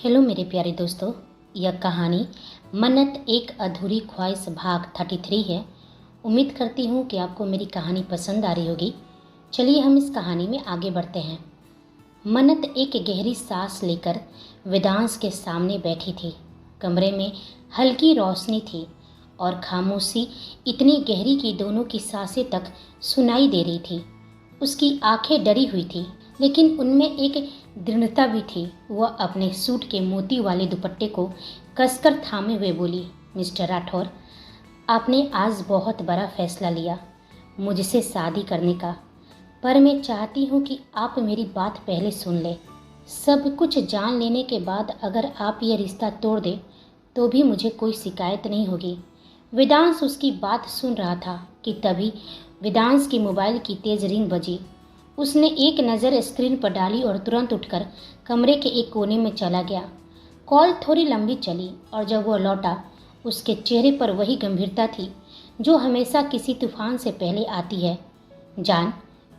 Hello मेरे प्यारे दोस्तों। यह कहानी मन्नत एक अधूरी ख्वाहिश भाग 33 है। उम्मीद करती हूँ कि आपको मेरी कहानी पसंद आ रही होगी। चलिए हम इस कहानी में आगे बढ़ते हैं। मन्नत एक गहरी सांस लेकर वेदांश के सामने बैठी थी। कमरे में हल्की रोशनी थी और खामोशी इतनी गहरी कि दोनों की सांसें तक सुनाई दे रही थी। उसकी आंखें डरी हुई थी, लेकिन उनमें एक दृढ़ता भी थी। वह अपने सूट के मोती वाले दुपट्टे को कसकर थामे हुए बोली, मिस्टर राठौर, आपने आज बहुत बड़ा फैसला लिया, मुझसे शादी करने का। पर मैं चाहती हूँ कि आप मेरी बात पहले सुन लें। सब कुछ जान लेने के बाद अगर आप ये रिश्ता तोड़ दें तो भी मुझे कोई शिकायत नहीं होगी। वेदांश उसकी बात सुन रहा था कि तभी वेदांश की मोबाइल की तेज रिंग बजी। उसने एक नज़र स्क्रीन पर डाली और तुरंत उठकर कमरे के एक कोने में चला गया। कॉल थोड़ी लंबी चली और जब वह लौटा उसके चेहरे पर वही गंभीरता थी जो हमेशा किसी तूफान से पहले आती है। जान,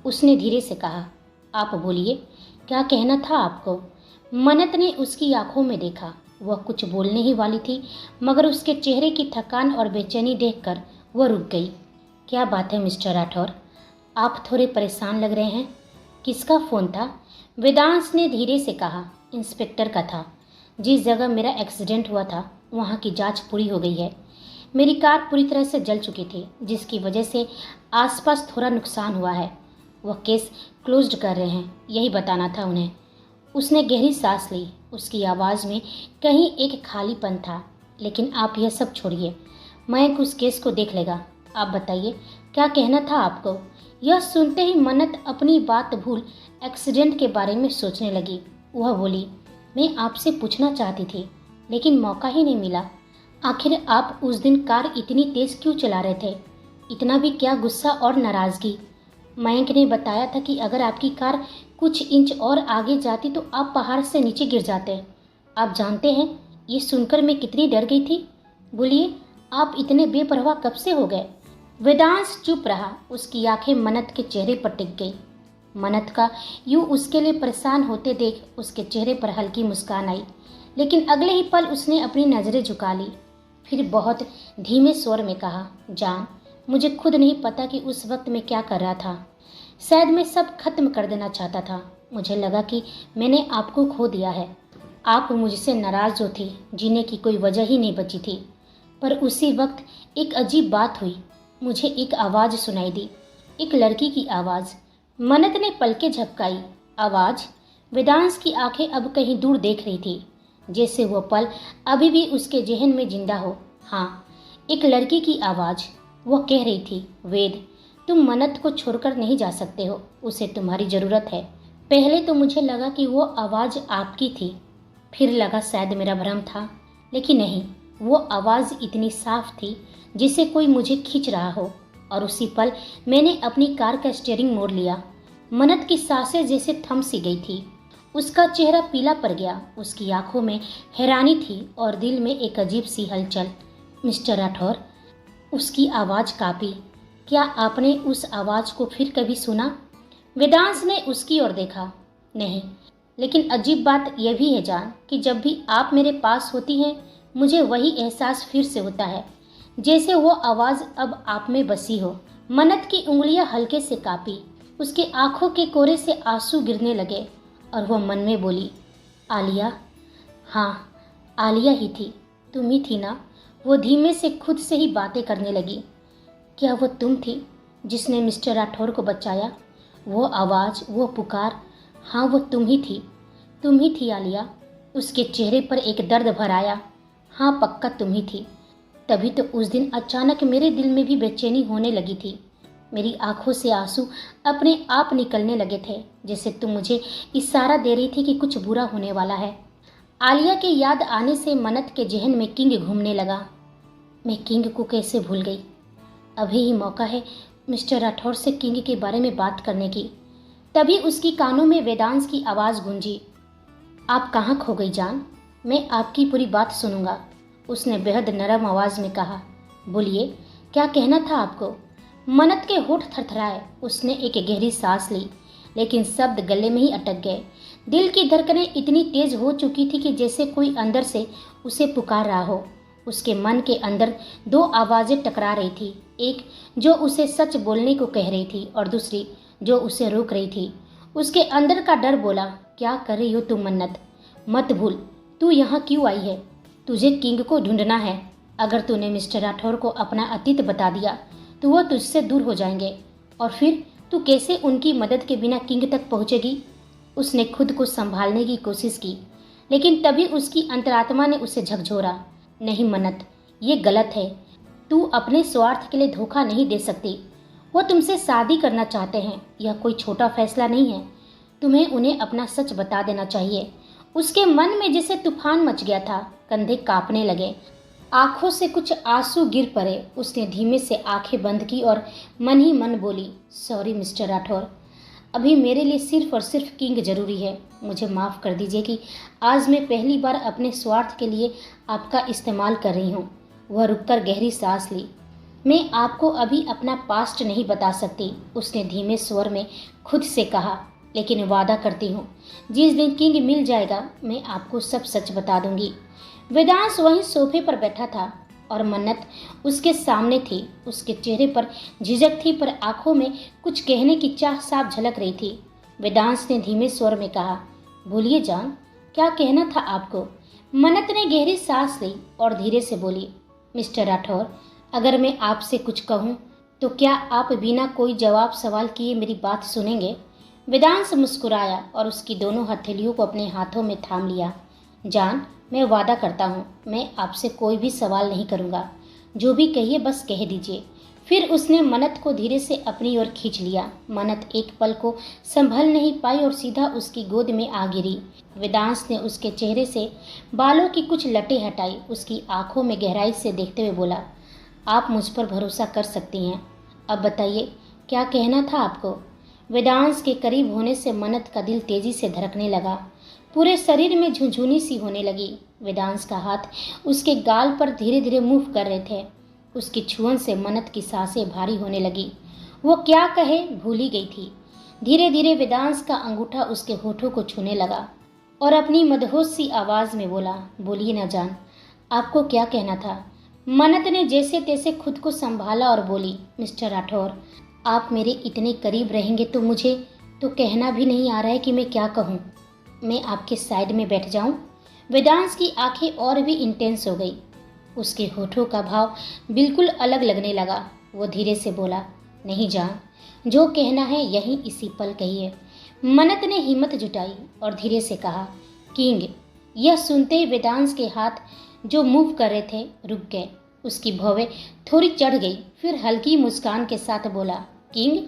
उसने धीरे से कहा, आप बोलिए, क्या कहना था आपको? मन्नत ने उसकी आंखों में देखा। वह कुछ बोलने ही वाली थी, मगर उसके चेहरे की थकान और बेचैनी देखकर वह रुक गई। क्या बात है मिस्टर राठौर, आप थोड़े परेशान लग रहे हैं। किसका फ़ोन था? वेदांश ने धीरे से कहा, इंस्पेक्टर का था। जिस जगह मेरा एक्सीडेंट हुआ था वहाँ की जांच पूरी हो गई है। मेरी कार पूरी तरह से जल चुकी थी, जिसकी वजह से आसपास थोड़ा नुकसान हुआ है। वह केस क्लोज्ड कर रहे हैं, यही बताना था उन्हें। उसने गहरी सांस ली। उसकी आवाज़ में कहीं एक खालीपन था। लेकिन आप यह सब छोड़िए, मैं उस केस को देख लेगा। आप बताइए, क्या कहना था आपको? यह सुनते ही मन्नत अपनी बात भूल एक्सीडेंट के बारे में सोचने लगी। वह बोली, मैं आपसे पूछना चाहती थी, लेकिन मौका ही नहीं मिला। आखिर आप उस दिन कार इतनी तेज़ क्यों चला रहे थे? इतना भी क्या गुस्सा और नाराज़गी? मयंक ने बताया था कि अगर आपकी कार कुछ इंच और आगे जाती तो आप पहाड़ से नीचे गिर जाते। आप जानते हैं ये सुनकर मैं कितनी डर गई थी। बोलिए, आप इतने बेपरवाह कब से हो गए? वेदांश चुप रहा। उसकी आंखें मन्नत के चेहरे पर टिक गई। मन्नत का यूं उसके लिए परेशान होते देख उसके चेहरे पर हल्की मुस्कान आई, लेकिन अगले ही पल उसने अपनी नज़रें झुका ली। फिर बहुत धीमे स्वर में कहा, जान, मुझे खुद नहीं पता कि उस वक्त मैं क्या कर रहा था। शायद मैं सब खत्म कर देना चाहता था। मुझे लगा कि मैंने आपको खो दिया है। आप मुझसे नाराज़ जो थी, जीने की कोई वजह ही नहीं बची थी। पर उसी वक्त एक अजीब बात हुई। मुझे एक आवाज़ सुनाई दी, एक लड़की की आवाज़। मन्नत ने पलकें झपकाई। आवाज़? वेदांश की आंखें अब कहीं दूर देख रही थी, जैसे वह पल अभी भी उसके जहन में जिंदा हो। हाँ, एक लड़की की आवाज़। वह कह रही थी, वेद, तुम मन्नत को छोड़कर नहीं जा सकते हो, उसे तुम्हारी ज़रूरत है। पहले तो मुझे लगा कि वो आवाज़ आपकी थी, फिर लगा शायद मेरा भ्रम था, लेकिन नहीं, वो आवाज़ इतनी साफ थी जिसे कोई मुझे खींच रहा हो। और उसी पल मैंने अपनी कार का स्टीयरिंग मोड़ लिया। मन्नत की सांसें जैसे थम सी गई थी। उसका चेहरा पीला पड़ गया। उसकी आंखों में हैरानी थी और दिल में एक अजीब सी हलचल। मिस्टर राठौर, उसकी आवाज़ कांपी। क्या आपने उस आवाज़ को फिर कभी सुना? वेदांश ने उसकी ओर देखा। नहीं, लेकिन अजीब बात यह भी है जान कि जब भी आप मेरे पास होती हैं मुझे वही एहसास फिर से होता है, जैसे वो आवाज़ अब आप में बसी हो। मन्नत की उंगलियां हल्के से कांपी। उसके आंखों के कोरे से आंसू गिरने लगे और वह मन में बोली, आलिया? हाँ, आलिया ही थी, तुम ही थी ना? वो धीमे से खुद से ही बातें करने लगी। क्या वो तुम थी जिसने मिस्टर राठौर को बचाया? वो आवाज़, वो पुकार, हाँ वो तुम ही थी आलिया। उसके चेहरे पर एक दर्द भर आया। हाँ, पक्का तुम ही थी। तभी तो उस दिन अचानक मेरे दिल में भी बेचैनी होने लगी थी। मेरी आंखों से आंसू अपने आप निकलने लगे थे, जैसे तुम मुझे इशारा दे रही थी कि कुछ बुरा होने वाला है। आलिया की याद आने से मन्नत के जहन में किंग घूमने लगा। मैं किंग को कैसे भूल गई? अभी ही मौका है मिस्टर राठौर से किंग के बारे में बात करने की। तभी उसकी कानों में वेदांश की आवाज़ गूंजी, आप कहाँ खो गई जान? मैं आपकी पूरी बात सुनूंगा। उसने बेहद नरम आवाज़ में कहा। बोलिए, क्या कहना था आपको? मन्नत के होठ थरथराए। उसने एक गहरी सांस ली, लेकिन शब्द गले में ही अटक गए। दिल की धड़कनें इतनी तेज हो चुकी थी कि जैसे कोई अंदर से उसे पुकार रहा हो। उसके मन के अंदर दो आवाज़ें टकरा रही थी, एक जो उसे सच बोलने को कह रही थी और दूसरी जो उसे रोक रही थी। उसके अंदर का डर बोला, क्या कर रही हो तुम मन्नत? मत भूल तू यहाँ क्यों आई है। तुझे किंग को ढूंढना है। अगर तूने मिस्टर राठौर को अपना अतीत बता दिया तो वह तुझसे दूर हो जाएंगे और फिर तू कैसे उनकी मदद के बिना किंग तक पहुंचेगी। उसने खुद को संभालने की कोशिश की, लेकिन तभी उसकी अंतरात्मा ने उसे झकझोरा। नहीं मन्नत, ये गलत है। तू अपने स्वार्थ के लिए धोखा नहीं दे सकती। वो तुमसे शादी करना चाहते हैं, यह कोई छोटा फैसला नहीं है। तुम्हें उन्हें अपना सच बता देना चाहिए। उसके मन में जैसे तूफान मच गया था, कंधे कांपने लगे, आंखों से कुछ आंसू गिर पड़े। उसने धीमे से आंखें बंद की और मन ही मन बोली, सॉरी मिस्टर राठौर, अभी मेरे लिए सिर्फ और सिर्फ किंग जरूरी है। मुझे माफ़ कर दीजिए कि आज मैं पहली बार अपने स्वार्थ के लिए आपका इस्तेमाल कर रही हूँ। वह रुककर गहरी सांस ली। मैं आपको अभी अपना पास्ट नहीं बता सकती, उसने धीमे स्वर में खुद से कहा, लेकिन वादा करती हूँ जिस दिन किंग मिल जाएगा मैं आपको सब सच बता दूंगी। वेदांश वहीं सोफे पर बैठा था और मन्नत उसके सामने थी। उसके चेहरे पर झिझक थी, पर आंखों में कुछ कहने की चाह साफ झलक रही थी। वेदांश ने धीमे स्वर में कहा, बोलिए जान, क्या कहना था आपको? मन्नत ने गहरी सांस ली और धीरे से बोली, मिस्टर राठौर, अगर मैं आपसे कुछ कहूँ तो क्या आप बिना कोई जवाब सवाल किए मेरी बात सुनेंगे? वेदांश मुस्कुराया और उसकी दोनों हथेलियों को अपने हाथों में थाम लिया। जान, मैं वादा करता हूँ मैं आपसे कोई भी सवाल नहीं करूँगा। जो भी कहिए बस कह दीजिए। फिर उसने मन्नत को धीरे से अपनी ओर खींच लिया। मन्नत एक पल को संभल नहीं पाई और सीधा उसकी गोद में आ गिरी। वेदांश ने उसके चेहरे से बालों की कुछ लटें हटाई, उसकी आंखों में गहराई से देखते हुए बोला, आप मुझ पर भरोसा कर सकती हैं। अब बताइए क्या कहना था आपको? वेदांश के करीब होने से मन्नत का दिल तेजी से धड़कने लगा, पूरे शरीर में झुंझुनी सी होने लगी। वेदांश का हाथ उसके गाल पर धीरे धीरे मूव कर रहे थे। उसकी छुअन से मन्नत की सांसें भारी होने लगी। वो क्या कहे भूल ही गई थी। धीरे धीरे वेदांश का अंगूठा उसके होठों को छूने लगा और अपनी मदहोश सी आवाज़ में बोला, बोलिए ना जान, आपको क्या कहना था? मन्नत ने जैसे तैसे खुद को संभाला और बोली, मिस्टर राठौर, आप मेरे इतने करीब रहेंगे तो मुझे तो कहना भी नहीं आ रहा है कि मैं क्या कहूँ। मैं आपके साइड में बैठ जाऊँ? वेदांश की आंखें और भी इंटेंस हो गई। उसके होठों का भाव बिल्कुल अलग लगने लगा। वो धीरे से बोला, नहीं जान, जो कहना है यही इसी पल कहिए। मन्नत ने हिम्मत जुटाई और धीरे से कहा, किंग। यह सुनते ही वेदांश के हाथ जो मूव कर रहे थे रुक गए। उसकी भौवें थोड़ी चढ़ गई, फिर हल्की मुस्कान के साथ बोला, किंग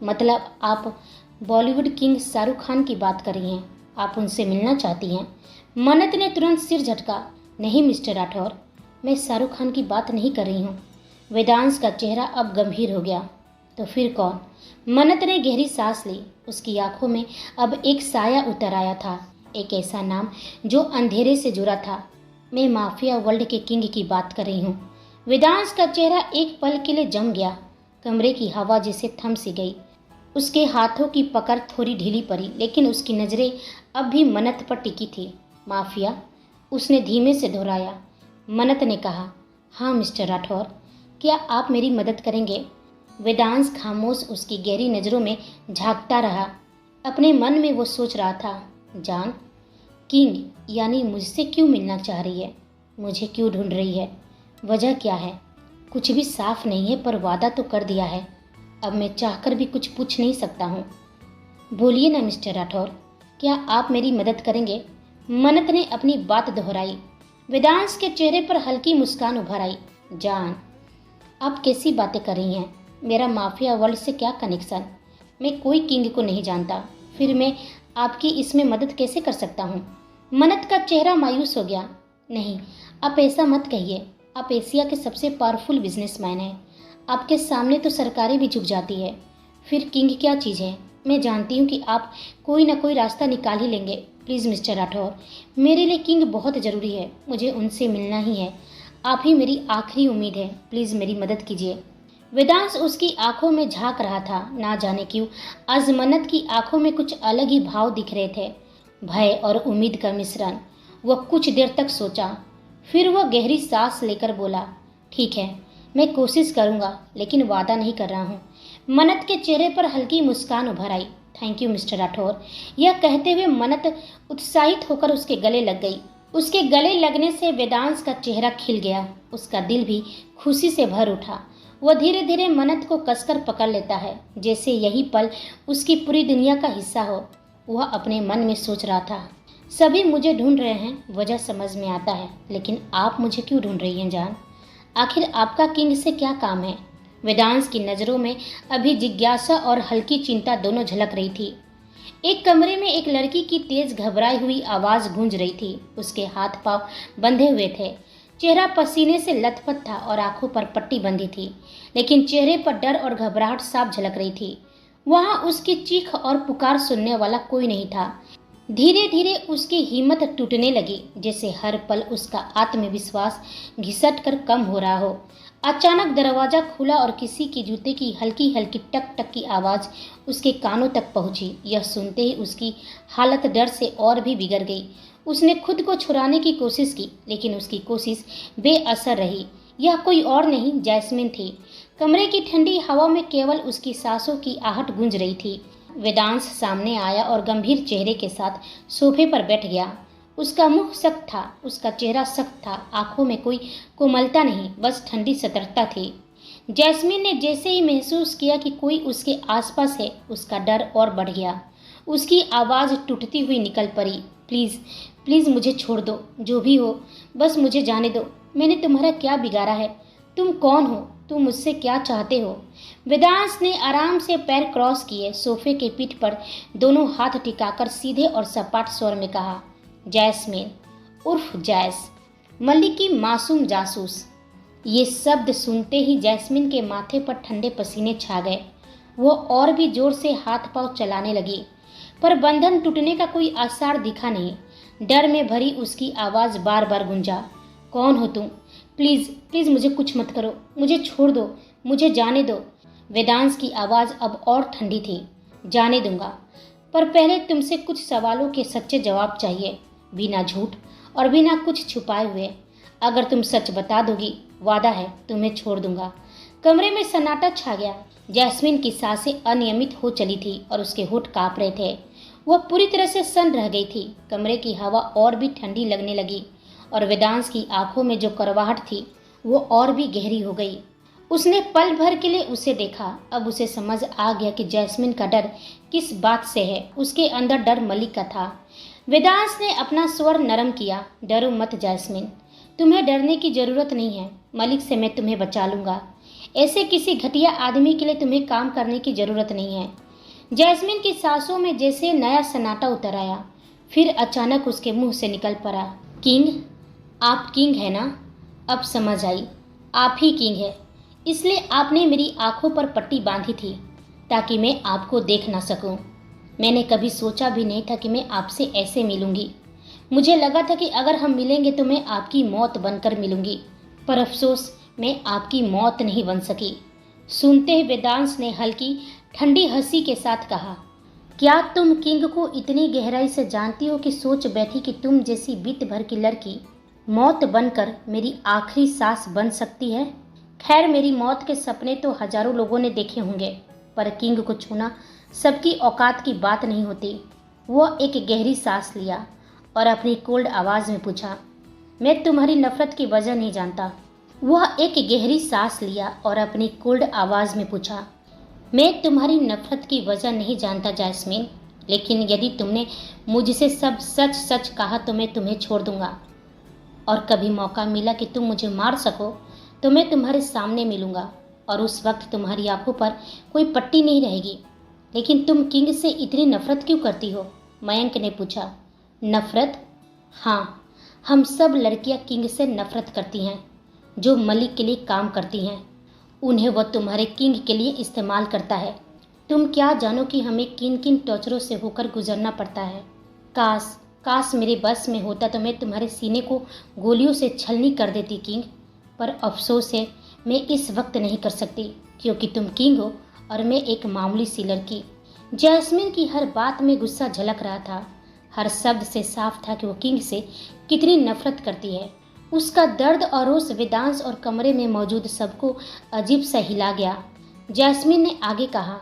मतलब आप बॉलीवुड किंग शाहरुख खान की बात कर रही हैं? आप उनसे मिलना चाहती हैं? मन्नत ने तुरंत सिर झटका, नहीं मिस्टर राठौर, मैं शाहरुख खान की बात नहीं कर रही हूँ। वेदांश का चेहरा अब गंभीर हो गया। तो फिर कौन? मन्नत ने गहरी सांस ली। उसकी आंखों में अब एक साया उतर आया था, एक ऐसा नाम जो अंधेरे से जुड़ा था। मैं माफिया वर्ल्ड के किंग की बात कर रही हूँ। वेदांश का चेहरा एक पल के लिए जम गया। कमरे की हवा जैसे थम सी गई। उसके हाथों की पकड़ थोड़ी ढीली पड़ी, लेकिन उसकी नज़रें अब भी मन्नत पर टिकी थी। माफिया? उसने धीमे से दोहराया। मन्नत ने कहा, हाँ मिस्टर राठौर, क्या आप मेरी मदद करेंगे? वेदांश खामोश उसकी गहरी नज़रों में झांकता रहा। अपने मन में वो सोच रहा था, जान, किंग यानी मुझसे क्यों मिलना चाह रही है? मुझे क्यों ढूंढ रही है? वजह क्या है? कुछ भी साफ नहीं है, पर वादा तो कर दिया है। अब मैं चाहकर भी कुछ पूछ नहीं सकता हूँ। बोलिए ना मिस्टर राठौर, क्या आप मेरी मदद करेंगे? मन्नत ने अपनी बात दोहराई। वेदांश के चेहरे पर हल्की मुस्कान उभर आई। जान, आप कैसी बातें कर रही हैं? मेरा माफिया वर्ल्ड से क्या कनेक्शन? मैं कोई किंग को नहीं जानता, फिर मैं आपकी इसमें मदद कैसे कर सकता हूँ? मन्नत का चेहरा मायूस हो गया। नहीं, आप ऐसा मत कहिए। आप एशिया के सबसे पावरफुल बिजनेसमैन हैं। आपके सामने तो सरकारें भी झुक जाती है, फिर किंग क्या चीज़ है? मैं जानती हूँ कि आप कोई ना कोई रास्ता निकाल ही लेंगे। प्लीज़ मिस्टर राठौर, मेरे लिए किंग बहुत ज़रूरी है। मुझे उनसे मिलना ही है। आप ही मेरी आखिरी उम्मीद है। प्लीज़ मेरी मदद कीजिए। वेदांश उसकी आंखों में झांक रहा था। ना जाने क्यों आज मन्नत की आंखों में कुछ अलग ही भाव दिख रहे थे। भय और उम्मीद का मिश्रण। वह कुछ देर तक सोचा, फिर वह गहरी सांस लेकर बोला, ठीक है, मैं कोशिश करूंगा, लेकिन वादा नहीं कर रहा हूँ। मन्नत के चेहरे पर हल्की मुस्कान उभर आई। Thank you mister Rathore. यह कहते हुए मन्नत उत्साहित होकर उसके गले लग गई। उसके गले लगने से वेदांश का चेहरा खिल गया। उसका दिल भी खुशी से भर उठा। वह धीरे धीरे मन्नत को कसकर पकड़ लेता है, जैसे यही पल उसकी पूरी दुनिया का हिस्सा हो। वह अपने मन में सोच रहा था, सभी मुझे ढूंढ रहे हैं, वजह समझ में आता है, लेकिन आप मुझे क्यों ढूंढ रही हैं जान? आखिर आपका किंग से क्या काम है? वेदांश की नज़रों में अभी जिज्ञासा और हल्की चिंता दोनों झलक रही थी। एक कमरे में एक लड़की की तेज घबराई हुई आवाज़ गूंज रही थी। उसके हाथ पांव बंधे हुए थे, चेहरा पसीने से लथपथ था और आंखों पर पट्टी बंधी थी, लेकिन चेहरे पर डर और घबराहट साफ झलक रही थी। वहां उसकी चीख और पुकार सुनने वाला कोई नहीं था। धीरे धीरे उसकी हिम्मत टूटने लगी, जैसे हर पल उसका आत्मविश्वास घिसट कर कम हो रहा हो। अचानक दरवाजा खुला और किसी के जूते की हल्की हल्की टक टक की आवाज़ उसके कानों तक पहुंची। यह सुनते ही उसकी हालत डर से और भी बिगड़ गई। उसने खुद को छुड़ाने की कोशिश की, लेकिन उसकी कोशिश बेअसर रही। यह कोई और नहीं, जैस्मिन थी। कमरे की ठंडी हवा में केवल उसकी सांसों की आहट गूंज रही थी। वेदांश सामने आया और गंभीर चेहरे के साथ सोफे पर बैठ गया। उसका मुंह सख्त था, उसका चेहरा सख्त था, आंखों में कोई कोमलता नहीं, बस ठंडी सतर्कता थी। जैस्मिन ने जैसे ही महसूस किया कि कोई उसके आसपास है, उसका डर और बढ़ गया। उसकी आवाज़ टूटती हुई निकल पड़ी, प्लीज़ प्लीज़ मुझे छोड़ दो, जो भी हो बस मुझे जाने दो। मैंने तुम्हारा क्या बिगाड़ा है? तुम कौन हो? तुम मुझसे क्या चाहते हो? वेदांश ने आराम से पैर क्रॉस किए, सोफे के पीठ पर दोनों हाथ टिकाकर सीधे और सपाट स्वर में कहा, जैस्मिन उर्फ जैस, मलिक की मासूम जासूस। ये शब्द सुनते ही जैस्मिन के माथे पर ठंडे पसीने छा गए। वो और भी जोर से हाथ पांव चलाने लगी, पर बंधन टूटने का कोई आसार दिखा नहीं। डर में भरी उसकी आवाज़ बार बार गूंजा, कौन हो तुम? प्लीज़ प्लीज़ मुझे कुछ मत करो, मुझे छोड़ दो, मुझे जाने दो। वेदांश की आवाज़ अब और ठंडी थी, जाने दूंगा, पर पहले तुमसे कुछ सवालों के सच्चे जवाब चाहिए, बिना झूठ और बिना कुछ छुपाए हुए। अगर तुम सच बता दोगी, वादा है तुम्हें छोड़ दूंगा। कमरे में सन्नाटा छा गया। जैस्मिन की सांसें अनियमित हो चली थी और उसके होंठ कांप रहे थे। वह पूरी तरह से सन्न रह गई थी। कमरे की हवा और भी ठंडी लगने लगी और वेदांश की आंखों में जो करवाहट थी वो और भी गहरी हो गई। उसने पल भर के लिए उसे देखा। अब उसे समझ आ गया कि जैस्मिन का डर किस बात से है। उसके अंदर डर मलिक का था। वेदांश ने अपना स्वर नरम किया, डरो मत जैस्मिन, तुम्हें डरने की जरूरत नहीं है। मलिक से मैं तुम्हें बचा लूंगा। ऐसे किसी घटिया आदमी के लिए तुम्हें काम करने की जरूरत नहीं है। जैस्मिन की सांसों में जैसे नया सन्नाटा उतर आया। फिर अचानक उसके मुंह से निकल पड़ा, किंग, आप किंग है ना? अब समझ आई, आप ही किंग है। इसलिए आपने मेरी आंखों पर पट्टी बांधी थी ताकि मैं आपको देख ना सकूं। मैंने कभी सोचा भी नहीं था कि मैं आपसे ऐसे मिलूंगी। मुझे लगा था कि अगर हम मिलेंगे तो मैं आपकी मौत बनकर मिलूंगी, पर अफसोस मैं आपकी मौत नहीं बन सकी। सुनते ही वेदांश ने हल्की ठंडी हंसी के साथ कहा, क्या तुम किंग को इतनी गहराई से जानती हो कि सोच बैठी कि तुम जैसी बीत भर की लड़की मौत बनकर मेरी आखिरी सांस बन सकती है? खैर, मेरी मौत के सपने तो हजारों लोगों ने देखे होंगे, पर किंग को छूना सबकी औकात की बात नहीं होती। वह एक गहरी सांस लिया और अपनी कोल्ड आवाज़ में पूछा, मैं तुम्हारी नफरत की वजह नहीं जानता। वह एक गहरी सांस लिया और अपनी कोल्ड आवाज़ में पूछा, मैं तुम्हारी नफरत की वजह नहीं जानता जैस्मिन, लेकिन यदि तुमने मुझसे सब सच सच कहा तो मैं तुम्हें छोड़ दूंगा, और कभी मौका मिला कि तुम मुझे मार सको तो मैं तुम्हारे सामने मिलूंगा, और उस वक्त तुम्हारी आंखों पर कोई पट्टी नहीं रहेगी। लेकिन तुम किंग से इतनी नफरत क्यों करती हो? मयंक ने पूछा। नफरत? हाँ, हम सब लड़कियां किंग से नफरत करती हैं। जो मलिक के लिए काम करती हैं, उन्हें वह तुम्हारे किंग के लिए इस्तेमाल करता है। तुम क्या जानो कि हमें किन किन टॉर्चरों से होकर गुजरना पड़ता है। काश काश मेरे बस में होता तो मैं तुम्हारे सीने को गोलियों से छलनी कर देती किंग, पर अफसोस है मैं इस वक्त नहीं कर सकती, क्योंकि तुम किंग हो और मैं एक मामूली सी लड़की। जैस्मिन की हर बात में गुस्सा झलक रहा था। हर शब्द से साफ था कि वो किंग से कितनी नफरत करती है। उसका दर्द और रोष वेदांश और कमरे में मौजूद सबको अजीब सा हिला गया। जैस्मिन ने आगे कहा,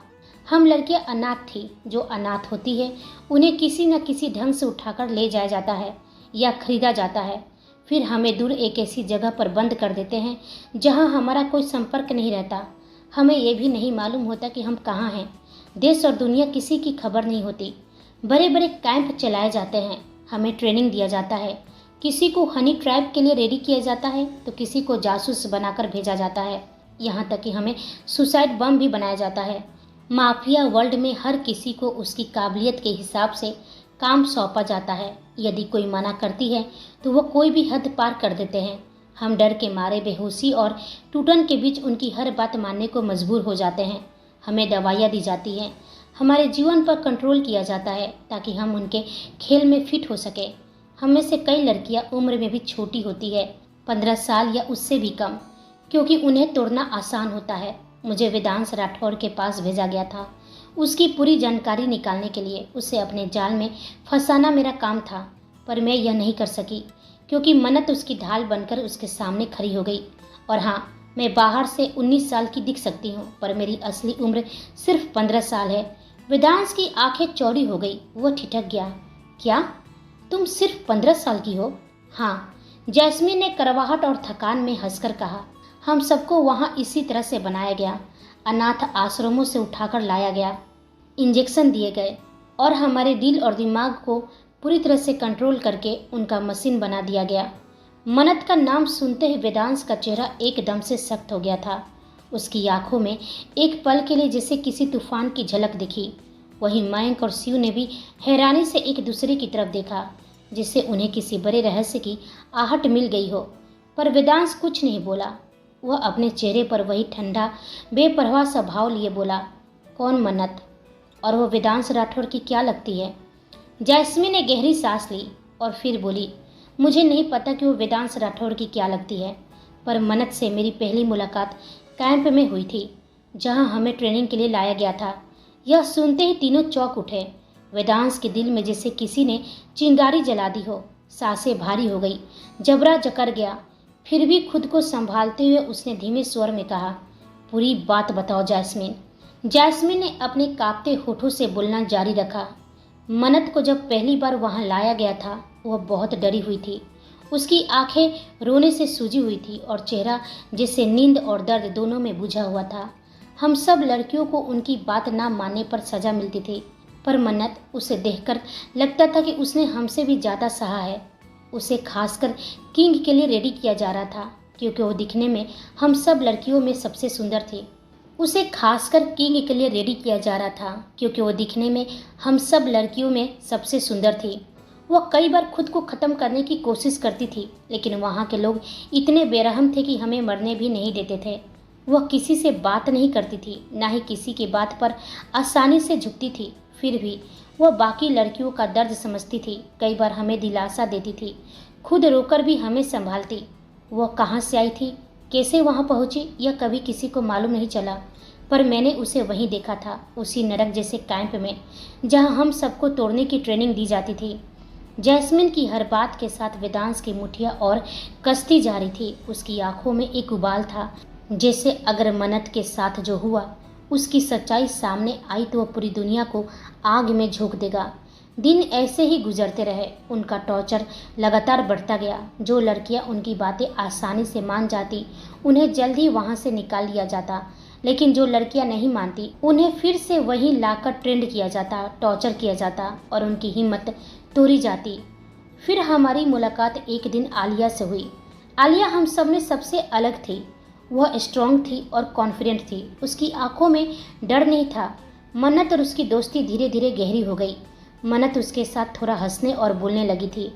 हम लड़कियां अनाथ थी। जो अनाथ होती है उन्हें किसी न किसी ढंग से उठाकर ले जाया जाता है या खरीदा जाता है। फिर हमें दूर एक ऐसी जगह पर बंद कर देते हैं जहां हमारा कोई संपर्क नहीं रहता। हमें यह भी नहीं मालूम होता कि हम कहाँ हैं। देश और दुनिया किसी की खबर नहीं होती। बड़े बड़े कैंप चलाए जाते हैं, हमें ट्रेनिंग दिया जाता है। किसी को हनी ट्रैप के लिए रेडी किया जाता है तो किसी को जासूस बनाकर भेजा जाता है। यहाँ तक कि हमें सुसाइड बम भी बनाया जाता है। माफिया वर्ल्ड में हर किसी को उसकी काबिलियत के हिसाब से काम सौंपा जाता है। यदि कोई मना करती है तो वो कोई भी हद पार कर देते हैं। हम डर के मारे बेहोशी और टूटन के बीच उनकी हर बात मानने को मजबूर हो जाते हैं। हमें दवाइयाँ दी जाती हैं, हमारे जीवन पर कंट्रोल किया जाता है ताकि हम उनके खेल में फिट हो सके। हम में से कई लड़कियां उम्र में भी छोटी होती है, 15 साल या उससे भी कम, क्योंकि उन्हें तोड़ना आसान होता है। मुझे वेदांश राठौर के पास भेजा गया था उसकी पूरी जानकारी निकालने के लिए। उसे अपने जाल में फंसाना मेरा काम था, पर मैं यह नहीं कर सकी क्योंकि मन्नत उसकी ढाल बनकर उसके सामने खड़ी हो गई। और हाँ, मैं बाहर से 19 साल की दिख सकती हूँ, पर मेरी असली उम्र सिर्फ 15 साल है। वेदांश की आंखें चौड़ी हो गई। वो ठिठक गया, क्या तुम सिर्फ 15 साल की हो? हाँ, जैस्मिन ने करवाहट और थकान में हंसकर कहा। हम सबको वहाँ इसी तरह से बनाया गया। अनाथ आश्रमों से उठाकर लाया गया, इंजेक्शन दिए गए और हमारे दिल और दिमाग को पूरी तरह से कंट्रोल करके उनका मशीन बना दिया गया। मन्नत का नाम सुनते ही वेदांश का चेहरा एकदम से सख्त हो गया था। उसकी आंखों में एक पल के लिए जैसे किसी तूफान की झलक दिखी। वहीं मयंक और शिव ने भी हैरानी से एक दूसरे की तरफ देखा, जिससे उन्हें किसी बड़े रहस्य की आहट मिल गई हो। पर वेदांश कुछ नहीं बोला। वह अपने चेहरे पर वही ठंडा बेपरवाह सा भाव लिए बोला, कौन मन्नत? और वह वेदांश राठौर की क्या लगती है? जैस्मिन ने गहरी सांस ली और फिर बोली, मुझे नहीं पता कि वो वेदांश राठौर की क्या लगती है, पर मन्नत से मेरी पहली मुलाकात कैंप में हुई थी जहां हमें ट्रेनिंग के लिए लाया गया था। यह सुनते ही तीनों चौंक उठे। वेदांश के दिल में जैसे किसी ने चिंगारी जला दी हो। सांसें भारी हो गई, जबड़ा जकड़ गया। फिर भी खुद को संभालते हुए उसने धीमे स्वर में कहा, पूरी बात बताओ जैस्मिन। जैस्मिन ने अपने कांपते होठों से बोलना जारी रखा। मन्नत को जब पहली बार वहां लाया गया था वह बहुत डरी हुई थी। उसकी आंखें रोने से सूजी हुई थी और चेहरा जैसे नींद और दर्द दोनों में बुझा हुआ था। हम सब लड़कियों को उनकी बात ना मानने पर सजा मिलती थी, पर मन्नत, उसे देखकर लगता था कि उसने हमसे भी ज़्यादा सहा है। उसे खासकर किंग के लिए रेडी किया जा रहा था क्योंकि वो दिखने में हम सब लड़कियों में सबसे सुंदर थी। उसे खासकर किंग के लिए रेडी किया जा रहा था क्योंकि वो दिखने में हम सब लड़कियों में सबसे सुंदर थी। वह कई बार खुद को ख़त्म करने की कोशिश करती थी, लेकिन वहाँ के लोग इतने बेरहम थे कि हमें मरने भी नहीं देते थे। वह किसी से बात नहीं करती थी, ना ही किसी की बात पर आसानी से झुकती थी। फिर भी वह बाकी लड़कियों का दर्द समझती थी। कई बार हमें दिलासा देती थी, खुद रोकर भी हमें संभालती। वह कहाँ से आई थी, कैसे वहाँ पहुँची, यह कभी किसी को मालूम नहीं चला, पर मैंने उसे वहीं देखा था, उसी नरक जैसे कैंप में जहाँ हम सबको तोड़ने की ट्रेनिंग दी जाती थी। जैस्मिन की हर बात के साथ वेदांश की मुठिया और कसती जा रही थी। उसकी आंखों में एक उबाल था, जैसे अगर मन्नत के साथ जो हुआ उसकी सच्चाई सामने आई तो वह पूरी दुनिया को आग में झोंक देगा। दिन ऐसे ही गुजरते रहे। उनका टॉर्चर लगातार बढ़ता गया। जो लड़कियां उनकी बातें आसानी से मान जाती उन्हें जल्द ही वहां से निकाल लिया जाता, लेकिन जो लड़कियां नहीं मानती उन्हें फिर से वहीं लाकर ट्रेंड किया जाता, टॉर्चर किया जाता और उनकी हिम्मत तोड़ी जाती। फिर हमारी मुलाकात एक दिन आलिया से हुई। आलिया हम सब में सबसे अलग थी। वह स्ट्रांग थी और कॉन्फिडेंट थी। उसकी आंखों में डर नहीं था। मन्नत और उसकी दोस्ती धीरे धीरे गहरी हो गई। मन्नत उसके साथ थोड़ा हंसने और बोलने लगी थी।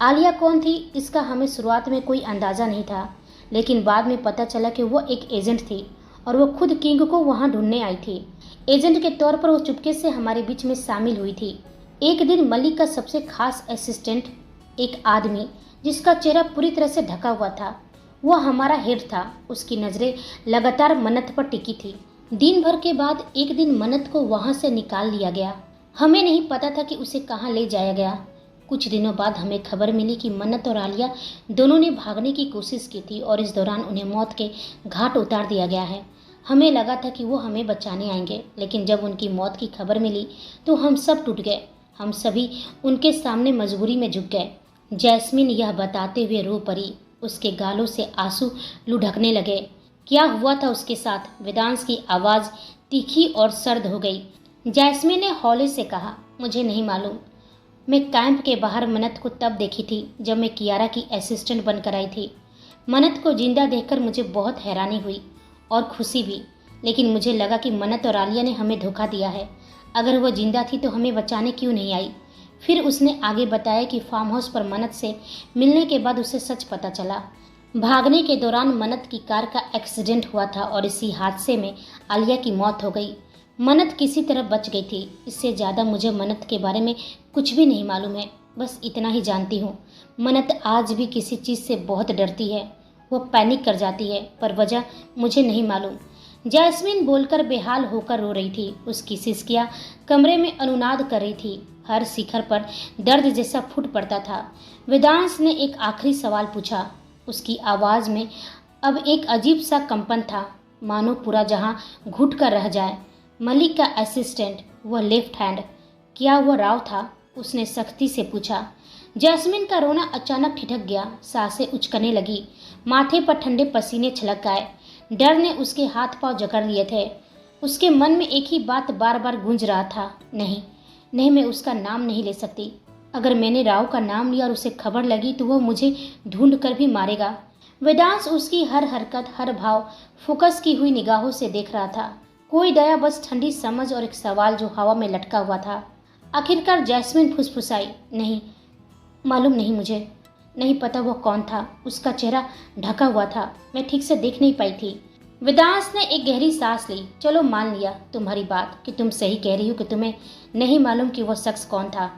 आलिया कौन थी इसका हमें शुरुआत में कोई अंदाज़ा नहीं था, लेकिन बाद में पता चला कि वह एक एजेंट थी और वह खुद किंग को वहाँ ढूंढने आई थी। एजेंट के तौर पर वो चुपके से हमारे बीच में शामिल हुई थी। एक दिन मलिक का सबसे खास असिस्टेंट, एक आदमी जिसका चेहरा पूरी तरह से ढका हुआ था, वह हमारा हेड था। उसकी नज़रें लगातार मन्नत पर टिकी थी। दिन भर के बाद एक दिन मन्नत को वहाँ से निकाल लिया गया। हमें नहीं पता था कि उसे कहाँ ले जाया गया। कुछ दिनों बाद हमें खबर मिली कि मन्नत और आलिया दोनों ने भागने की कोशिश की थी और इस दौरान उन्हें मौत के घाट उतार दिया गया है। हमें लगा था कि वो हमें बचाने आएंगे, लेकिन जब उनकी मौत की खबर मिली तो हम सब टूट गए। हम सभी उनके सामने मजबूरी में झुक गए। जैस्मिन यह बताते हुए रो पड़ी। उसके गालों से आंसू लुढ़कने लगे। क्या हुआ था उसके साथ? वेदांश की आवाज़ तीखी और सर्द हो गई। जैस्मिन ने हौले से कहा, मुझे नहीं मालूम। मैं कैंप के बाहर मन्नत को तब देखी थी जब मैं कियारा की असिस्टेंट बनकर आई थी। मन्नत को जिंदा देखकर मुझे बहुत हैरानी हुई और खुशी भी, लेकिन मुझे लगा कि मन्नत और आलिया ने हमें धोखा दिया है। अगर वह जिंदा थी तो हमें बचाने क्यों नहीं आई? फिर उसने आगे बताया कि फार्म हाउस पर मन्नत से मिलने के बाद उसे सच पता चला। भागने के दौरान मन्नत की कार का एक्सीडेंट हुआ था और इसी हादसे में आलिया की मौत हो गई। मन्नत किसी तरह बच गई थी। इससे ज़्यादा मुझे मन्नत के बारे में कुछ भी नहीं मालूम है। बस इतना ही जानती हूँ, मन्नत आज भी किसी चीज़ से बहुत डरती है। वो पैनिक कर जाती है, पर वजह मुझे नहीं मालूम। जैस्मिन बोलकर बेहाल होकर रो रही थी। उसकी सिसकियाँ कमरे में अनुनाद कर रही थी। हर शिखर पर दर्द जैसा फूट पड़ता था। वेदांश ने एक आखिरी सवाल पूछा। उसकी आवाज़ में अब एक अजीब सा कंपन था, मानो पूरा जहां घुट कर रह जाए। मलिक का असिस्टेंट, वह लेफ्ट हैंड, क्या वह राव था? उसने सख्ती से पूछा। जैस्मिन का रोना अचानक ठिठक गया। सांसें उचकने लगी। माथे पर ठंडे पसीने छलक आए। डर ने उसके हाथ पांव जकड़ लिए थे। उसके मन में एक ही बात बार बार गूंज रहा था, नहीं नहीं, मैं उसका नाम नहीं ले सकती। अगर मैंने राव का नाम लिया और उसे खबर लगी तो वह मुझे ढूंढ कर भी मारेगा। वेदांश उसकी हर हरकत, हर भाव फोकस की हुई निगाहों से देख रहा था। कोई दया, बस ठंडी समझ और एक सवाल जो हवा में लटका हुआ था। आखिरकार जैस्मिन फुसफुसाई, नहीं, मालूम नहीं, मुझे नहीं पता वह कौन था। उसका चेहरा ढका हुआ था, मैं ठीक से देख नहीं पाई थी। वेदांश ने एक गहरी सांस ली। चलो मान लिया तुम्हारी बात कि तुम सही कह रही हो कि तुम्हें नहीं मालूम कि वह शख्स कौन था।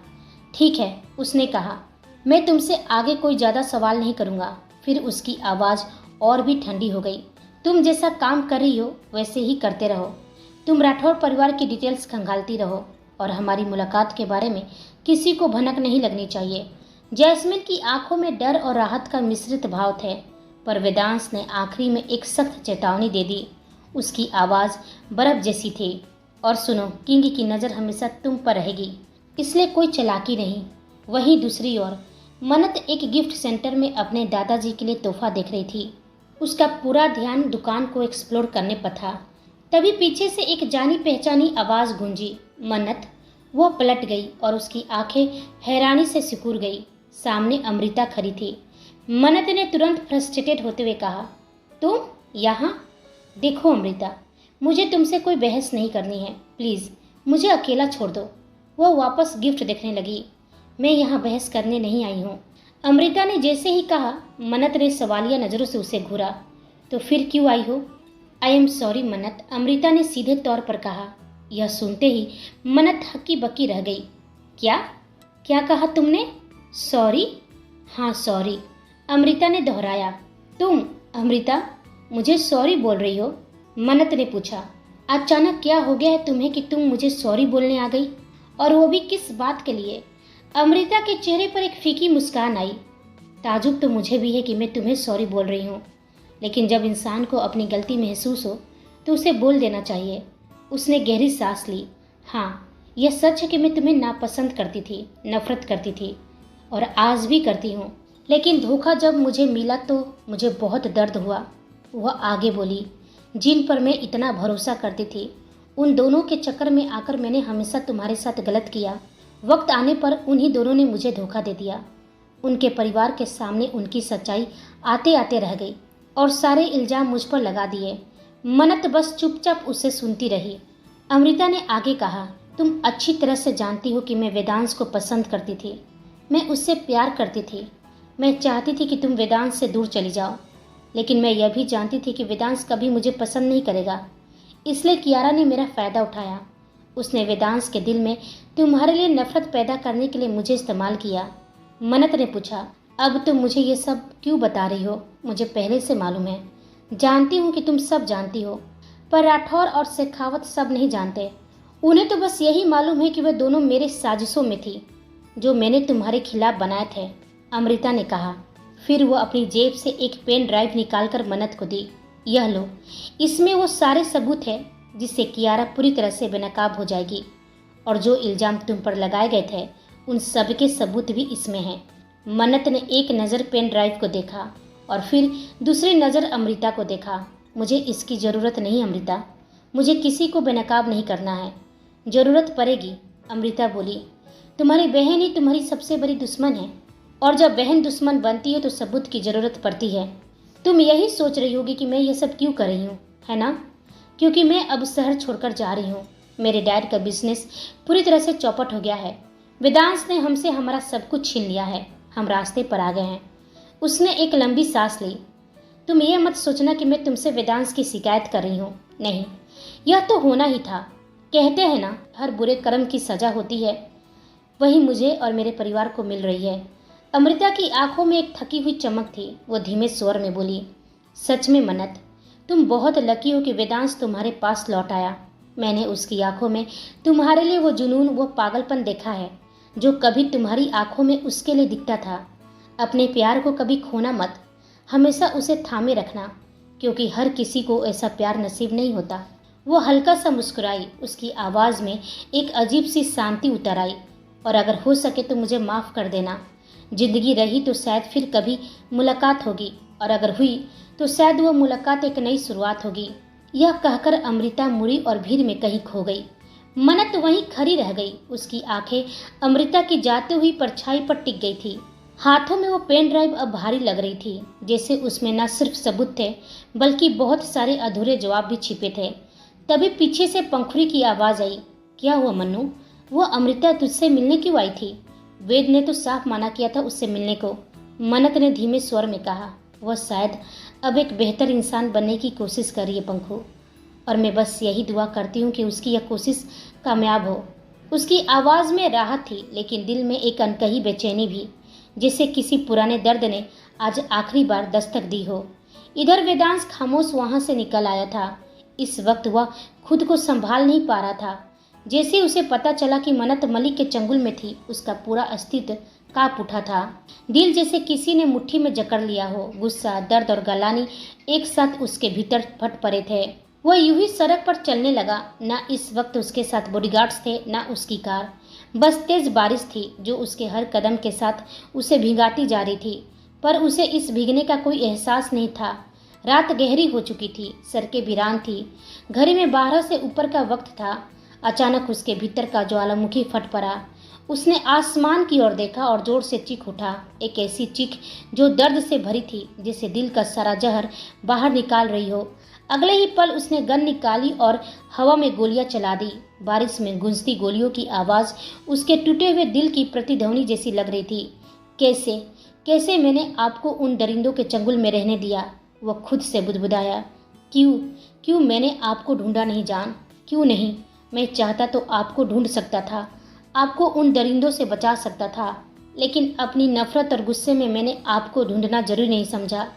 ठीक है, उसने कहा, मैं तुमसे आगे कोई ज़्यादा सवाल नहीं करूँगा। फिर उसकी आवाज़ और भी ठंडी हो गई। तुम जैसा काम कर रही हो वैसे ही करते रहो। तुम राठौर परिवार की डिटेल्स खंगालती रहो और हमारी मुलाकात के बारे में किसी को भनक नहीं लगनी चाहिए। जैस्मिन की आंखों में डर और राहत का मिश्रित भाव थे, पर वेदांश ने आखिरी में एक सख्त चेतावनी दे दी। उसकी आवाज़ बर्फ जैसी थी। और सुनो, किंग की नज़र हमेशा तुम पर रहेगी, इसलिए कोई चालाकी नहीं। वहीं दूसरी ओर मन्नत एक गिफ्ट सेंटर में अपने दादाजी के लिए तोहफा देख रही थी। उसका पूरा ध्यान दुकान को एक्सप्लोर करने पर था। तभी पीछे से एक जानी पहचानी आवाज़ गूंजी, मन्नत। वह पलट गई और उसकी आंखें हैरानी से सिकुड़ गई। सामने अमृता खड़ी थी। मन्नत ने तुरंत फ्रस्ट्रेटेड होते हुए कहा, तुम यहाँ? देखो अमृता, मुझे तुमसे कोई बहस नहीं करनी है, प्लीज़ मुझे अकेला छोड़ दो। वह वापस गिफ्ट देखने लगी। मैं यहाँ बहस करने नहीं आई हूँ। अमृता ने जैसे ही कहा, मन्नत ने सवालिया नज़रों से उसे घूरा। तो फिर क्यों आई हो? आई एम सॉरी मन्नत, अमृता ने सीधे तौर पर कहा। यह सुनते ही मन्नत हक्की बक्की रह गई। क्या क्या कहा तुमने? सॉरी? हाँ सॉरी, अमृता ने दोहराया। तुम अमृता मुझे सॉरी बोल रही हो? मन्नत ने पूछा। अचानक क्या हो गया है तुम्हें कि तुम मुझे सॉरी बोलने आ गई, और वो भी किस बात के लिए? अमृता के चेहरे पर एक फीकी मुस्कान आई। ताजुब तो मुझे भी है कि मैं तुम्हें सॉरी बोल रही हूँ, लेकिन जब इंसान को अपनी गलती महसूस हो तो उसे बोल देना चाहिए। उसने गहरी सांस ली। हाँ, यह सच है कि मैं तुम्हें नापसंद करती थी, नफरत करती थी, और आज भी करती हूँ। लेकिन धोखा जब मुझे मिला तो मुझे बहुत दर्द हुआ। वह आगे बोली, जिन पर मैं इतना भरोसा करती थी, उन दोनों के चक्कर में आकर मैंने हमेशा तुम्हारे साथ गलत किया। वक्त आने पर उन्हीं दोनों ने मुझे धोखा दे दिया। उनके परिवार के सामने उनकी सच्चाई आते आते रह गई और सारे इल्ज़ाम मुझ पर लगा दिए। मन्नत बस चुपचाप उसे सुनती रही। अमृता ने आगे कहा, तुम अच्छी तरह से जानती हो कि मैं वेदांश को पसंद करती थी। मैं उससे प्यार करती थी। मैं चाहती थी कि तुम वेदांश से दूर चली जाओ, लेकिन मैं यह भी जानती थी कि वेदांश कभी मुझे पसंद नहीं करेगा। इसलिए कियारा ने मेरा फ़ायदा उठाया। उसने वेदांश के दिल में तुम्हारे लिए नफरत पैदा करने के लिए मुझे इस्तेमाल किया। मन्नत ने पूछा, अब तुम मुझे ये सब क्यों बता रही हो? मुझे पहले से मालूम है। जानती हूँ कि तुम सब जानती हो, पर राठौर और शेखावत सब नहीं जानते। उन्हें तो बस यही मालूम है कि वह दोनों मेरे साजिशों में थी। जो मैंने तुम्हारे खिलाफ बनाए थे, अमृता ने कहा। फिर वो अपनी जेब से एक पेन ड्राइव निकालकर मन्नत को दी। यह लो, इसमें वो सारे सबूत है जिससे कियारा पूरी तरह से बेनकाब हो जाएगी, और जो इल्ज़ाम तुम पर लगाए गए थे उन सब के सबूत भी इसमें हैं। मन्नत ने एक नज़र पेन ड्राइव को देखा और फिर दूसरी नज़र अमृता को देखा। मुझे इसकी ज़रूरत नहीं अमृता, मुझे किसी को बेनकाब नहीं करना है। ज़रूरत पड़ेगी, अमृता बोली। तुम्हारी बहन ही तुम्हारी सबसे बड़ी दुश्मन है, और जब बहन दुश्मन बनती है तो सबूत की ज़रूरत पड़ती है। तुम यही सोच रही होगी कि मैं ये सब क्यों कर रही हूँ, है ना? क्योंकि मैं अब शहर छोड़कर जा रही हूँ। मेरे डैड का बिजनेस पूरी तरह से चौपट हो गया है। वेदांश ने हमसे हमारा सब कुछ छीन लिया है। हम रास्ते पर आ गए हैं। उसने एक लंबी सांस ली। तुम ये मत सोचना कि मैं तुमसे वेदांश की शिकायत कर रही हूँ। नहीं, यह तो होना ही था। कहते हैं ना, हर बुरे कर्म की सजा होती है। वही मुझे और मेरे परिवार को मिल रही है। अमृता की आंखों में एक थकी हुई चमक थी। वो धीमे स्वर में बोली, सच में मन्नत, तुम बहुत लकी हो कि वेदांश तुम्हारे पास लौट आया। मैंने उसकी आंखों में तुम्हारे लिए वो जुनून, वो पागलपन देखा है जो कभी तुम्हारी आंखों में उसके लिए दिखता था। अपने प्यार को कभी खोना मत, हमेशा उसे थामे रखना, क्योंकि हर किसी को ऐसा प्यार नसीब नहीं होता। वो हल्का सा मुस्कुराई। उसकी आवाज़ में एक अजीब सी शांति उतर आई। और अगर हो सके तो मुझे माफ़ कर देना। जिंदगी रही तो शायद फिर कभी मुलाकात होगी, और अगर हुई तो शायद वो मुलाकात एक नई शुरुआत होगी। यह कहकर अमृता मुड़ी और भीड़ में कहीं खो गई। मन्नत वहीं खड़ी रह गई। उसकी आंखें अमृता की जाती हुई परछाई पर टिक गई थी। हाथों में वो पेन ड्राइव अब भारी लग रही थी, जैसे उसमें न सिर्फ सबूत थे बल्कि बहुत सारे अधूरे जवाब भी छिपे थे। तभी पीछे से पंखुड़ी की आवाज़ आई। क्या हुआ मन्नू? वो अमृता तुझसे मिलने क्यों आई थी? वेद ने तो साफ मना किया था उससे मिलने को, मन्नत ने धीमे स्वर में कहा। वह शायद अब एक बेहतर इंसान बनने की कोशिश कर रही है पंखु, और मैं बस यही दुआ करती हूँ कि उसकी यह कोशिश कामयाब हो। उसकी आवाज़ में राहत थी, लेकिन दिल में एक अनकही बेचैनी भी, जैसे किसी पुराने दर्द ने आज आखिरी बार दस्तक दी हो। इधर वेदांश खामोश वहाँ से निकल आया था। इस वक्त वह खुद को संभाल नहीं पा रहा था। जैसे उसे पता चला कि मन्नत मलिक के चंगुल में थी, उसका पूरा अस्तित्व कांप उठा था। दिल जैसे किसी ने मुट्ठी में जकड़ लिया हो। गुस्सा, दर्द और गलानी एक साथ उसके भीतर फट पड़े थे। वह यूं ही सड़क पर चलने लगा। न इस वक्त उसके साथ बॉडीगार्ड्स थे, न उसकी कार। बस तेज बारिश थी जो उसके हर कदम के साथ उसे भिगाती जा रही थी, पर उसे इस भीगने का कोई एहसास नहीं था। रात गहरी हो चुकी थी, सड़कें वीरान थी। घड़ी में 12 से ऊपर का वक्त था। अचानक उसके भीतर का ज्वालामुखी फट पड़ा। उसने आसमान की ओर देखा और जोर से चीख उठा। एक ऐसी चीख जो दर्द से भरी थी, जैसे दिल का सारा जहर बाहर निकाल रही हो। अगले ही पल उसने गन निकाली और हवा में गोलियां चला दी। बारिश में गूंजती गोलियों की आवाज़ उसके टूटे हुए दिल की प्रतिध्वनि जैसी लग रही थी। कैसे कैसे मैंने आपको उन दरिंदों के चंगुल में रहने दिया? वह खुद से बुदबुदाया। क्यों क्यों मैंने आपको ढूंढा नहीं जान? क्यों नहीं? मैं चाहता तो आपको ढूंढ सकता था, आपको उन दरिंदों से बचा सकता था, लेकिन अपनी नफरत और गुस्से में मैंने आपको ढूंढना जरूरी नहीं समझा,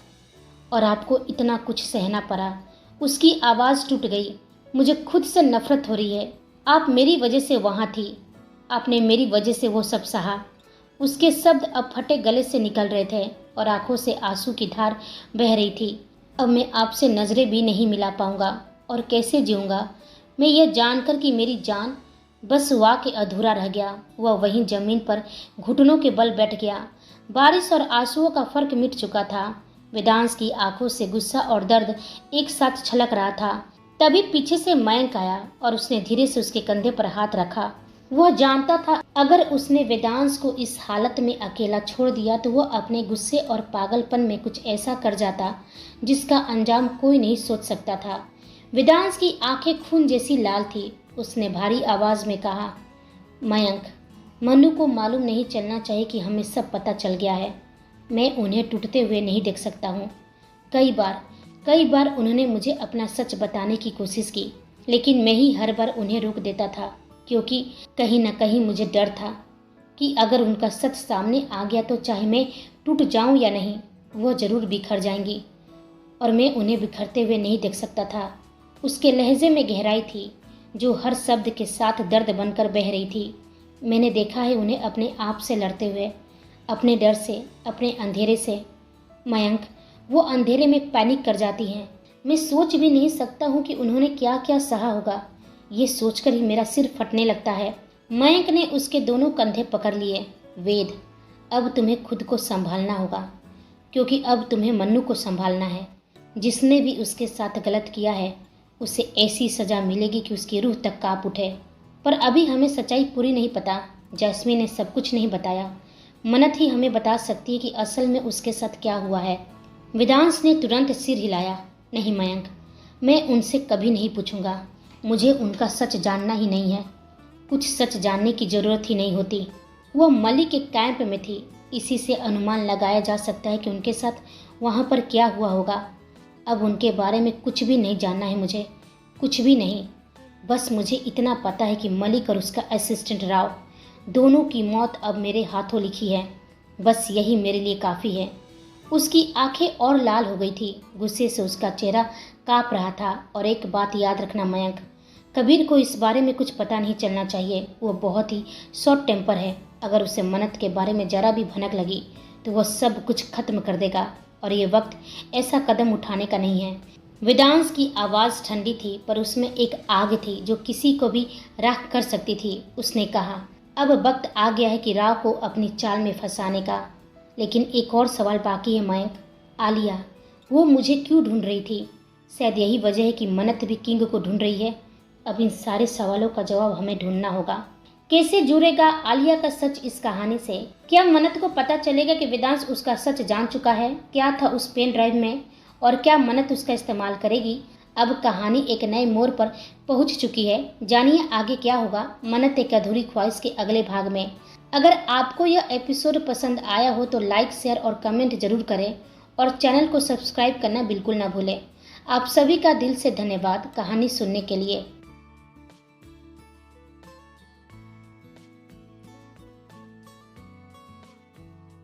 और आपको इतना कुछ सहना पड़ा। उसकी आवाज़ टूट गई। मुझे खुद से नफरत हो रही है। आप मेरी वजह से वहाँ थी, आपने मेरी वजह से वो सब सहा। उसके शब्द अब फटे गले से निकल रहे थे और आंखों से आंसू की धार बह रही थी। अब मैं आपसे नज़रें भी नहीं मिला पाऊंगा, और कैसे जीऊँगा मैं ये जानकर कि मेरी जान बस वाक़ अधूरा रह गया। वह वहीं ज़मीन पर घुटनों के बल बैठ गया। बारिश और आंसुओं का फर्क मिट चुका था। वेदांश की आंखों से गुस्सा और दर्द एक साथ छलक रहा था। तभी पीछे से मयंक आया और उसने धीरे से उसके कंधे पर हाथ रखा। वह जानता था अगर उसने वेदांश को इस हालत में अकेला छोड़ दिया तो वह अपने गुस्से और पागलपन में कुछ ऐसा कर जाता जिसका अंजाम कोई नहीं सोच सकता था। वेदांश की आंखें खून जैसी लाल थी। उसने भारी आवाज़ में कहा, मयंक, मनु को मालूम नहीं चलना चाहिए कि हमें सब पता चल गया है। मैं उन्हें टूटते हुए नहीं देख सकता हूँ। कई बार उन्होंने मुझे अपना सच बताने की कोशिश की, लेकिन मैं ही हर बार उन्हें रोक देता था, क्योंकि कहीं न कहीं मुझे डर था कि अगर उनका सच सामने आ गया तो चाहे मैं टूट जाऊं या नहीं, वो ज़रूर बिखर जाएंगी, और मैं उन्हें बिखरते हुए नहीं देख सकता था। उसके लहजे में गहराई थी जो हर शब्द के साथ दर्द बनकर बह रही थी। मैंने देखा है उन्हें अपने आप से लड़ते हुए, अपने डर से, अपने अंधेरे से। मयंक, वो अंधेरे में पैनिक कर जाती हैं। मैं सोच भी नहीं सकता हूँ कि उन्होंने क्या क्या सहा होगा। ये सोचकर ही मेरा सिर फटने लगता है। मयंक ने उसके दोनों कंधे पकड़ लिए। वेद, अब तुम्हें खुद को संभालना होगा, क्योंकि अब तुम्हें मन्नू को संभालना है। जिसने भी उसके साथ गलत किया है उसे ऐसी सज़ा मिलेगी कि उसकी रूह तक कांप उठे। पर अभी हमें सच्चाई पूरी नहीं पता। जैस्मीन ने सब कुछ नहीं बताया। मन्नत ही हमें बता सकती है कि असल में उसके साथ क्या हुआ है। वेदांश ने तुरंत सिर हिलाया। नहीं मयंक, मैं उनसे कभी नहीं पूछूंगा। मुझे उनका सच जानना ही नहीं है। कुछ सच जानने की ज़रूरत ही नहीं होती। वह मली के कैंप में थी। इसी से अनुमान लगाया जा सकता है कि उनके साथ वहाँ पर क्या हुआ होगा। अब उनके बारे में कुछ भी नहीं जानना है मुझे, कुछ भी नहीं। बस मुझे इतना पता है कि मलिक और उसका असिस्टेंट राव, दोनों की मौत अब मेरे हाथों लिखी है। बस यही मेरे लिए काफ़ी है। उसकी आंखें और लाल हो गई थी। गुस्से से उसका चेहरा काँप रहा था। और एक बात याद रखना मयंक, कबीर को इस बारे में कुछ पता नहीं चलना चाहिए। वो बहुत ही शॉर्ट टेम्पर है। अगर उसे मन्नत के बारे में जरा भी भनक लगी तो वह सब कुछ खत्म कर देगा। और ये वक्त ऐसा कदम उठाने का नहीं है। वेदांश की आवाज़ ठंडी थी, पर उसमें एक आग थी जो किसी को भी राख कर सकती थी। उसने कहा, अब वक्त आ गया है कि राव को अपनी चाल में फंसाने का। लेकिन एक और सवाल बाकी है मयंक। आलिया, वो मुझे क्यों ढूंढ रही थी? शायद यही वजह है कि मन्नत भी किंग को ढूंढ रही है। अब इन सारे सवालों का जवाब हमें ढूंढना होगा। कैसे जुड़ेगा आलिया का सच इस कहानी से? क्या मन्नत को पता चलेगा कि वेदांश उसका सच जान चुका है? क्या था उस पेन ड्राइव में? और क्या मन्नत उसका इस्तेमाल करेगी? अब कहानी एक नए मोड़ पर पहुंच चुकी है। जानिए आगे क्या होगा मन्नत एक अधूरी ख्वाहिश के अगले भाग में। अगर आपको यह एपिसोड पसंद आया हो तो लाइक, शेयर और कमेंट जरूर करें और चैनल को सब्सक्राइब करना बिल्कुल ना भूलें। आप सभी का दिल से धन्यवाद कहानी सुनने के लिए।